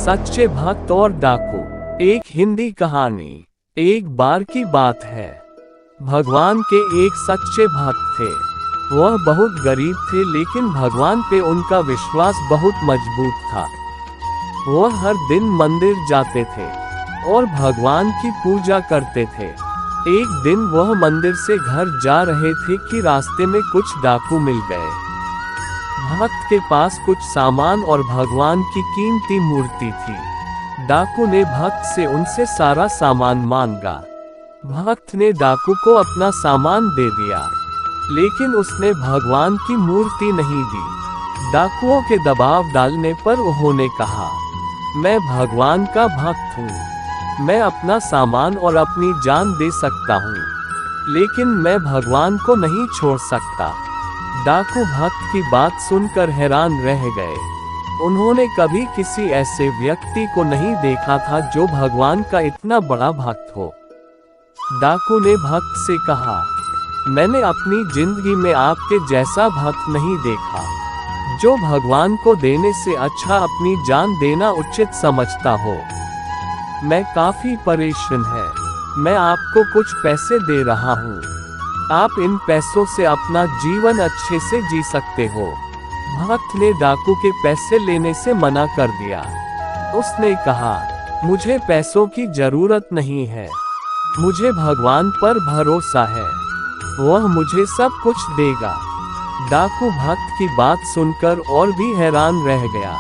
सच्चे भक्त और डाकू। एक हिंदी कहानी। एक बार की बात है, भगवान के एक सच्चे भक्त थे। वह बहुत गरीब थे, लेकिन भगवान पे उनका विश्वास बहुत मजबूत था। वह हर दिन मंदिर जाते थे और भगवान की पूजा करते थे। एक दिन वह मंदिर से घर जा रहे थे कि रास्ते में कुछ डाकू मिल गए। भक्त के पास कुछ सामान और भगवान की कीमती मूर्ति थी। डाकू ने भक्त से उनसे सारा सामान मांगा। भक्त ने डाकू को अपना सामान दे दिया, लेकिन उसने भगवान की मूर्ति नहीं दी। डाकुओं के दबाव डालने पर उन्होंने कहा, मैं भगवान का भक्त हूँ, मैं अपना सामान और अपनी जान दे सकता हूँ, लेकिन मैं भगवान को नहीं छोड़ सकता। डाकू भक्त की बात सुनकर हैरान रह गए। उन्होंने कभी किसी ऐसे व्यक्ति को नहीं देखा था जो भगवान का इतना बड़ा भक्त हो। डाकू ने भक्त से कहा, मैंने अपनी जिंदगी में आपके जैसा भक्त नहीं देखा, जो भगवान को देने से अच्छा अपनी जान देना उचित समझता हो। मैं काफी परेशान है, मैं आपको कुछ पैसे दे रहा हूँ, आप इन पैसों से अपना जीवन अच्छे से जी सकते हो। भक्त ने डाकू के पैसे लेने से मना कर दिया। उसने कहा, मुझे पैसों की जरूरत नहीं है, मुझे भगवान पर भरोसा है, वह मुझे सब कुछ देगा। डाकू भक्त की बात सुनकर और भी हैरान रह गया।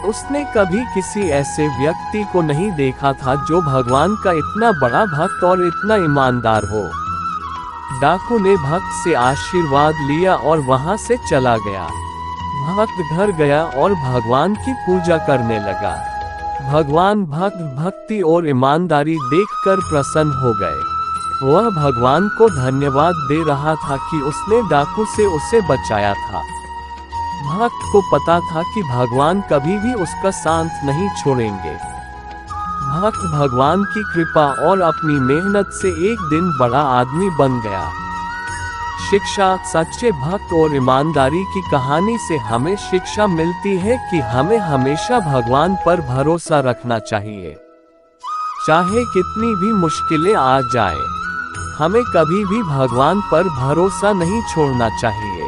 उसने कभी किसी ऐसे व्यक्ति को नहीं देखा था जो भगवान का इतना बड़ा भक्त और इतना ईमानदार हो। डाकू ने भक्त से आशीर्वाद लिया और वहां से चला गया। भक्त घर गया और भगवान की पूजा करने लगा। भगवान भक्त भक्ति और ईमानदारी देखकर प्रसन्न हो गए। वह भगवान को धन्यवाद दे रहा था कि उसने डाकू से उसे बचाया था। भक्त को पता था कि भगवान कभी भी उसका साथ नहीं छोड़ेंगे। भक्त भगवान की कृपा और अपनी मेहनत से एक दिन बड़ा आदमी बन गया। शिक्षा। सच्चे भक्त और ईमानदारी की कहानी से हमें शिक्षा मिलती है कि हमें हमेशा भगवान पर भरोसा रखना चाहिए। चाहे कितनी भी मुश्किलें आ जाएं, हमें कभी भी भगवान पर भरोसा नहीं छोड़ना चाहिए।